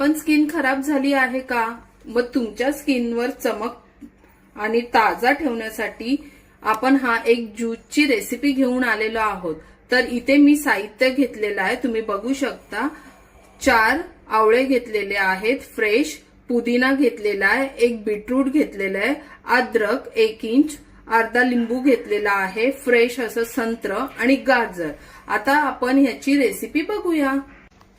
पण स्किन खराब झाली आहे का? मग तुमच्या स्किनवर चमक आणि ताजा ठेवण्यासाठी आपण हा एक ज्यूसची रेसिपी घेऊन आलेलो आहोत। तर इथे मी साहित्य घेतलेलं आहे, तुम्ही बघू शकता। 4 आवळे घेतलेले आहेत फ्रेश, पुदिना घेतलेला आहे, 1 बीटरूट घेतलेला आहे, अद्रक 1 इंच, अर्धा लिंबू घेतलेला आहे, फ्रेश असं संत्र आणि गाजर। आता आपण ह्याची रेसिपी बघूया।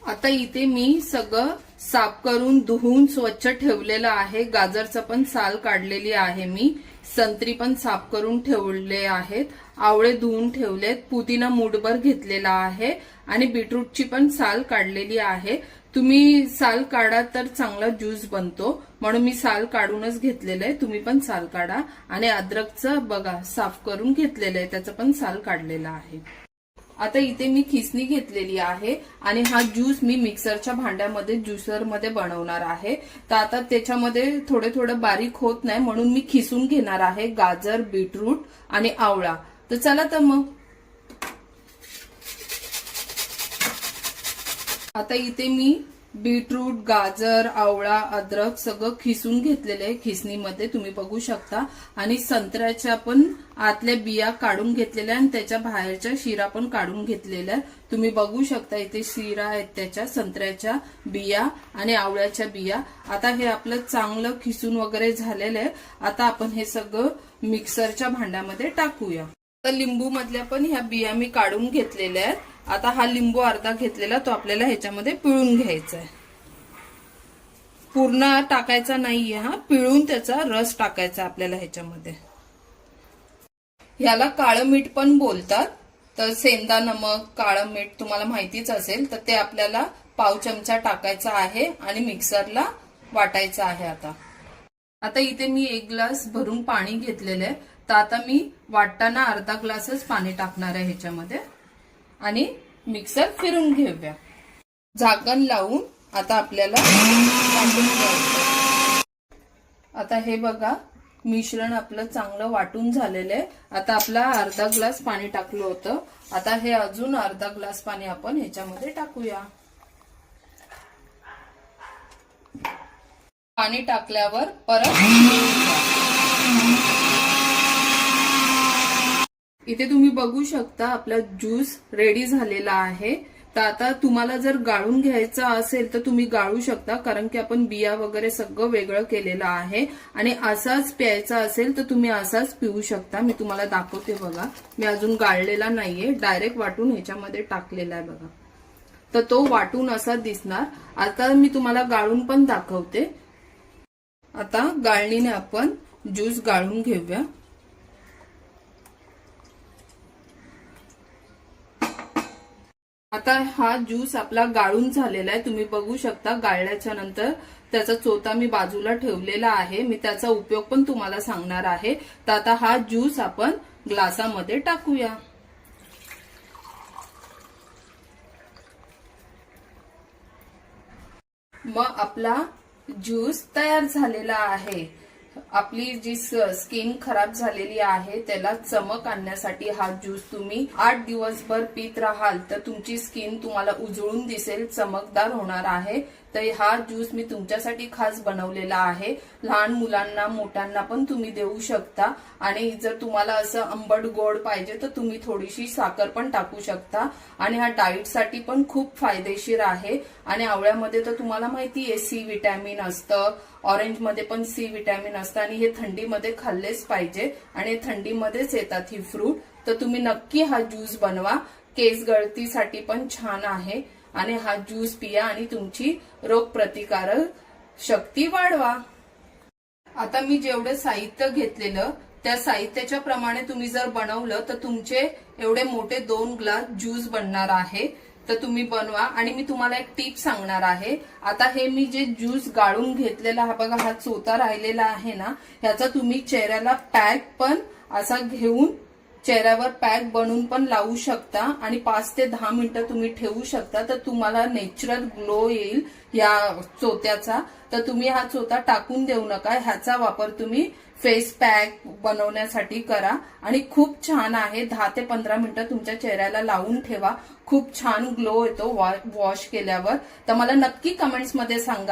आता इथे मी सगळं साफ करून धुवून स्वच्छ ठेवलेलं आहे। गाजरचं पण साल काढलेली आहे मी, संत्री पण साफ करून ठेवले आहेत, आवळे धुवून ठेवलेत, पुदिना मूठभर घेतलेला आहे आणि बीटरूटची पण साल काढलेली आहे। तुम्ही साल काढा तर चांगला ज्यूस बनतो, म्हणून मी साल काढूनच घेतलेलं आहे, तुम्ही पण साल काढा। आणि अद्रकचं बघा साफ करून घेतलेलं आहे, त्याचं पण साल काढलेला आहे। आता इथे मी खिसणी घेतलेली आहे आणि हा ज्यूस मी मिक्सरच्या भांड्यामध्ये ज्युसरमध्ये बनवणार आहे। तर आता त्याच्यामध्ये थोडे बारीक होत नाही, म्हणून मी खिसून घेणार आहे गाजर, बीटरूट आणि आवळा। तर चला तर मग आता इथे मी बीटरूट, गाजर, आवळा, अद्रक सगळं खिसून घेतलेलं आहे खिसणीमध्ये, तुम्ही बघू शकता। आणि संत्र्याच्या पण आतल्या बिया काढून घेतलेल्या आणि त्याच्या बाहेरच्या शिरा पण काढून घेतलेल्या, तुम्ही बघू शकता। इथे शिरा आहेत त्याच्या, संत्र्याच्या बिया आणि आवळ्याच्या बिया। आता हे आपलं चांगलं खिसून वगैरे झालेलं आहे। आता आपण हे सगळं मिक्सरच्या भांड्यामध्ये टाकूया। तर लिंबू मधल्या पण ह्या बिया मी काढून घेतलेल्या आहेत। आता हा लिंबू अर्धा घेतलेला तो आपल्याला ह्याच्यामध्ये पिळून घ्यायचा आहे, पूर्ण टाकायचा नाहीये, हा पिळून त्याचा रस टाकायचा आपल्याला ह्याच्यामध्ये। ह्याला काळं मीठ पण बोलतात, तर सेंदा नमक, काळं मीठ तुम्हाला माहितीच असेल, तर ते आपल्याला पाव चमचा टाकायचा आहे आणि मिक्सरला वाटायचं आहे। आता इथे मी 1 ग्लास भरून पाणी घेतलेलं आहे, तर आता मी वाटताना अर्धा ग्लासच पाणी टाकणार आहे ह्याच्यामध्ये आणि मिक्सर फिरून घेऊया। झाकण लावून आता आपल्याला वाटून घ्यायचं। आता हे बघा मिश्रण आपलं चांगलं वाटून झालेलं आहे। आता आपला अर्धा ग्लास पाणी टाकलं होतं, आता हे अजून अर्धा ग्लास पाणी आपण ह्याच्यामध्ये टाकूया। पाणी टाकल्यावर परत इथे तुम्ही बघू शकता आपला ज्यूस रेडी झालेला आहे। तर आता तुम्हाला जर गाळून घ्यायचा असेल तर तुम्ही गाळू शकता, कारण की आपण बिया वगैरे सगळं वेगळं केलेलं आहे। आणि असाच प्यायचा असेल तर तुम्ही असाच पिऊ शकता। मी तुम्हाला दाखवते बघा, मी अजून गाळलेला नाहीये, डायरेक्ट वाटून ह्याच्यामध्ये टाकलेला आहे बघा, तर तो वाटून असा दिसणार। आता मी तुम्हाला गाळून पण दाखवते। आता गाळणीने आपण ज्यूस गाळून घेऊया। आता हा ज्यूस आपला गाळून झालेला आहे, तुम्ही बघू शकता। गाळल्याच्या नंतर त्याचा चोथा मी बाजूला ठेवलेला आहे, मी त्याचा उपयोग पण तुम्हाला सांगणार आहे। तर आता हा ज्यूस आपण ग्लासामध्ये टाकूया। मग आपला ज्यूस तयार झालेला आहे। आपली जी स्किन खराब झालेली आहे त्याला चमक आणण्यासाठी हा ज्यूस तुम्ही 8 दिवसभर पीत राहाल तर तुमची स्किन तुम्हाला उजळून दिसेल, चमकदार होणार आहे। तर हा ज्यूस मी तुमच्यासाठी खास बनवलेला आहे। लहान मुलांना मोठ्यांना पण तुम्ही देऊ शकता आणि जर तुम्हाला असं आंबट गोड पाहिजे तर तुम्ही थोडीशी साखर पण टाकू शकता। आणि हा डाएटसाठी पण खूप फायदेशीर आहे। आणि आवळ्यामध्ये तर तुम्हाला माहिती आहे सी विटॅमिन असतं, ऑरेंज मध्ये पण सी विटॅमिन असतं आणि हे थंडीमध्ये खाल्लेच पाहिजे आणि थंडीमध्येच येतात ही फ्रूट। तर तुम्ही नक्की हा ज्यूस बनवा, केस गळतीसाठी पण छान आहे आणि हा ज्यूस पिया आणि तुमची रोगप्रतिकारक शक्ती वाढवा। आता मी जेवढे साहित्य घेतलेलं त्या साहित्याच्या प्रमाणे तुम्ही जर बनवलं तर तुमचे एवढे मोठे 2 ग्लास ज्यूस बनणार आहे। तर तुम्ही बनवा। आणि मी तुम्हाला एक टिप सांगणार आहे। आता हे मी जे ज्यूस गाळून घेतलेला हा बघा, हा चोथा राहिलेला आहे ना, ह्याचा तुम्ही चेहऱ्याला पॅक पण असा घेऊन चेहऱ्यावर पॅक बनवून पण लावू शकता आणि 5 ते 10 मिनिटं तुम्ही ठेवू शकता, तर तुम्हाला नॅचरल ग्लो येईल या चोथ्याचा। तर तुम्ही हा चोथा टाकून देऊ नका, ह्याचा वापर तुम्ही फेस पॅक बनवण्यासाठी करा आणि खूप छान आहे। 10 ते 15 मिनिटं तुमच्या चेहऱ्याला लावून ठेवा, खूप छान ग्लो येतो वॉश केल्यावर। तर मला नक्की कमेंट्स मध्ये सांगा।